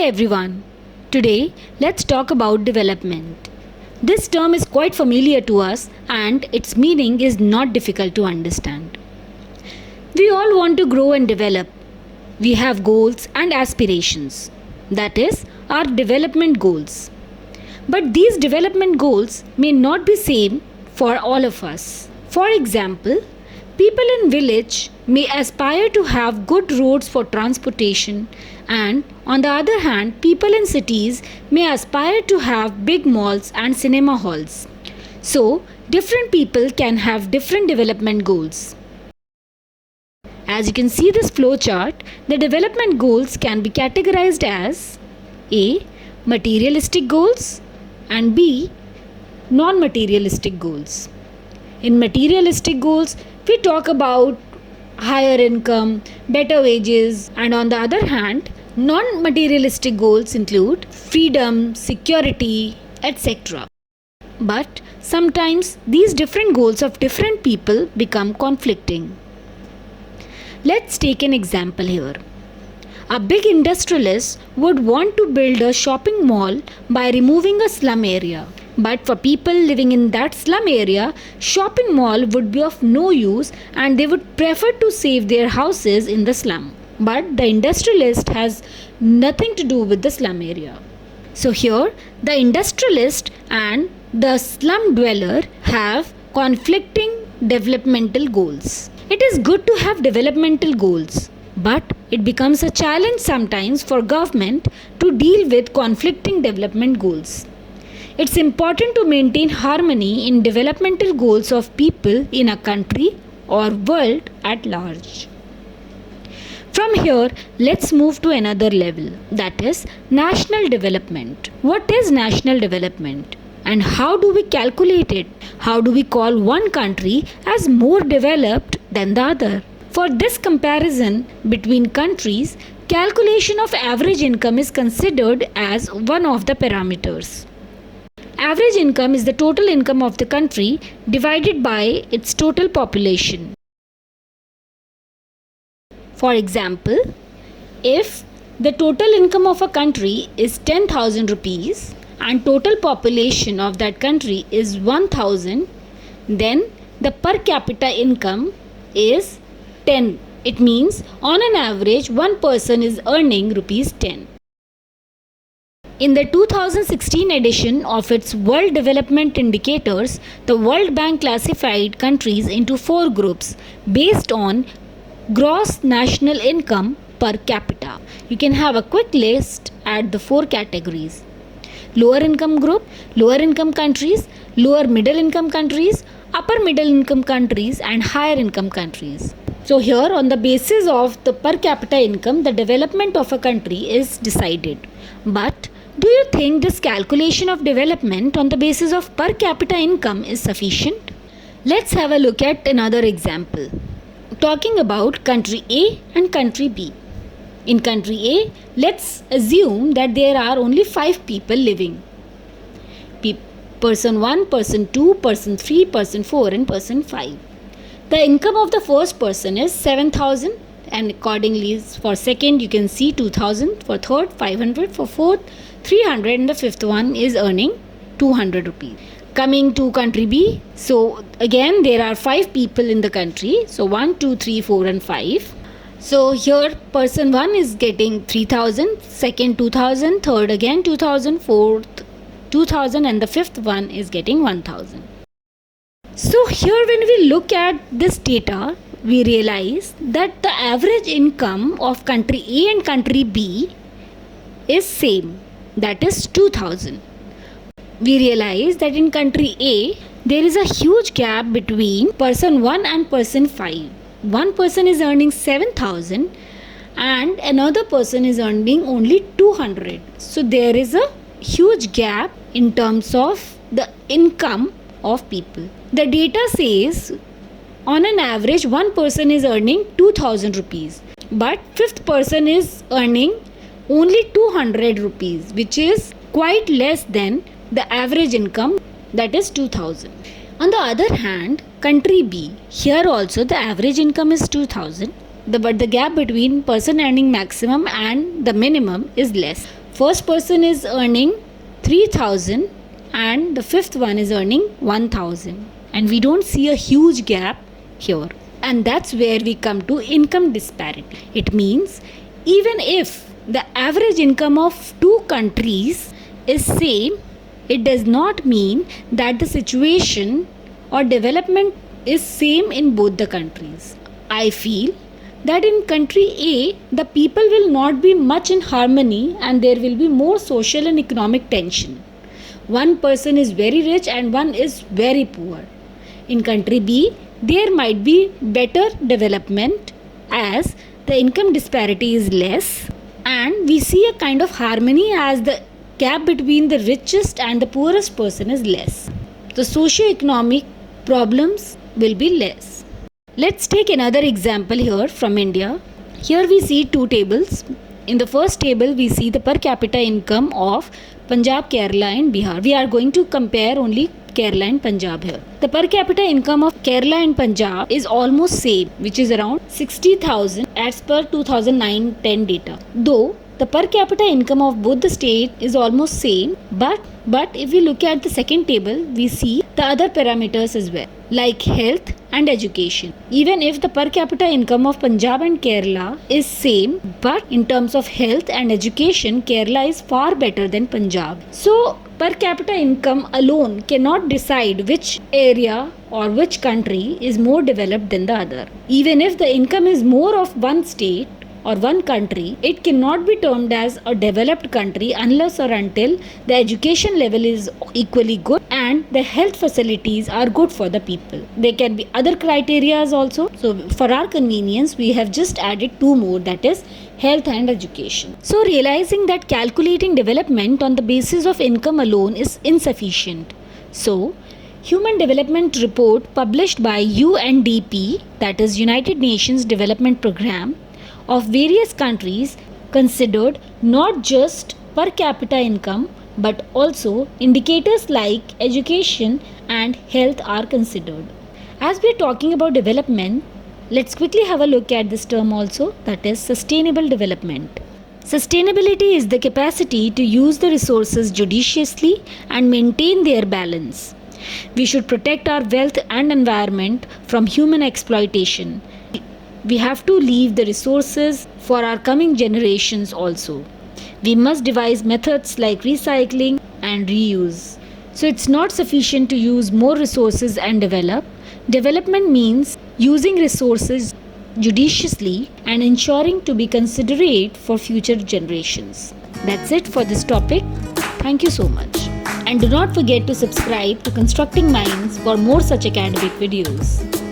everyone. Today, let's talk about development. This term is quite familiar to us and its meaning is not difficult to understand. We all want to grow and develop. We have goals and aspirations. That is, our development goals. But these development goals may not be same for all of us. For example, people in village may aspire to have good roads for transportation, and on the other hand, people in cities may aspire to have big malls and cinema halls. So, different people can have different development goals. As you can see this flow chart, the development goals can be categorized as A. Materialistic goals and B. Non-materialistic goals. In materialistic goals, we talk about higher income, better wages, and on the other hand, non-materialistic goals include freedom, security, etc. But sometimes these different goals of different people become conflicting. Let's take an example here. A big industrialist would want to build a shopping mall by removing a slum area. But for people living in that slum area, shopping mall would be of no use and they would prefer to save their houses in the slum. But the industrialist has nothing to do with the slum area. So here, the industrialist and the slum dweller have conflicting developmental goals. It is good to have developmental goals, but it becomes a challenge sometimes for government to deal with conflicting development goals. It's important to maintain harmony in developmental goals of people in a country or world at large. From here, let's move to another level, that is national development. What is national development? And how do we calculate it? How do we call one country as more developed than the other? For this comparison between countries, calculation of average income is considered as one of the parameters. Average income is the total income of the country divided by its total population. For example, if the total income of a country is 10,000 rupees and total population of that country is 1,000, then the per capita income is 10. It means on an average one person is earning rupees 10. In the 2016 edition of its World Development Indicators, the World Bank classified countries into 4 groups based on gross national income per capita. You can have a quick list at the 4 categories. Lower income group, lower income countries, lower middle income countries, upper middle income countries and higher income countries. So here on the basis of the per capita income, the development of a country is decided. But do you think this calculation of development on the basis of per capita income is sufficient? Let's have a look at another example. Talking about country A and country B. In country A, let's assume that there are only 5 people living. Person 1, person 2, person 3, person 4 and person 5. The income of the first person is 7,000 and accordingly for second you can see 2,000, for third 500, for fourth 300 and the fifth one is earning 200 rupees. Coming to country B, so again there are 5 people in the country, so 1, 2, 3, 4 and 5. So here person 1 is getting 3,000, second 2,000, third again 2,000, fourth 2,000 and the fifth one is getting 1,000. So here when we look at this data, we realize that the average income of country A and country B is same, that is 2,000. We realize that in country A, there is a huge gap between person 1 and person 5. One person is earning 7,000 and another person is earning only 200. So there is a huge gap in terms of the income of people. The data says on an average one person is earning 2,000 rupees, but fifth person is earning only 200 rupees, which is quite less than the average income, that is 2,000. On the other hand, country B, here also the average income is 2,000, but the gap between person earning maximum and the minimum is less. First person is earning 3,000 and the fifth one is earning 1,000, and we don't see a huge gap here. And that's where we come to income disparity. It means even if the average income of two countries is same, it does not mean that the situation or development is same in both the countries. I feel that in country A, the people will not be much in harmony and there will be more social and economic tension. One person is very rich and one is very poor. In country B, there might be better development as the income disparity is less, and we see a kind of harmony as the gap between the richest and the poorest person is less. The socio-economic problems will be less. Let's take another example here from India. Here we see two tables. In the first table we see the per capita income of Punjab, Kerala and Bihar. We are going to compare only Kerala and Punjab here. The per capita income of Kerala and Punjab is almost same, which is around 60,000 as per 2009-10 data. Though the per capita income of both the states is almost same, but if we look at the second table, we see the other parameters as well, like health and education. Even if the per capita income of Punjab and Kerala is same, but in terms of health and education, Kerala is far better than Punjab. So per capita income alone cannot decide which area or which country is more developed than the other. Even if the income is more of one state or one country, it cannot be termed as a developed country unless or until the education level is equally good and the health facilities are good for the people. There can be other criteria also. So for our convenience, we have just added two more, that is health and education. So realizing that calculating development on the basis of income alone is insufficient. So Human Development Report published by UNDP, that is United Nations Development Programme, of various countries considered not just per capita income but also indicators like education and health are considered. As we are talking about development, let's quickly have a look at this term also, that is sustainable development. Sustainability is the capacity to use the resources judiciously and maintain their balance. We should protect our wealth and environment from human exploitation. We have to leave the resources for our coming generations also. We must devise methods like recycling and reuse. So it's not sufficient to use more resources and develop. Development means using resources judiciously and ensuring to be considerate for future generations. That's it for this topic. Thank you so much. And do not forget to subscribe to Constructing Minds for more such academic videos.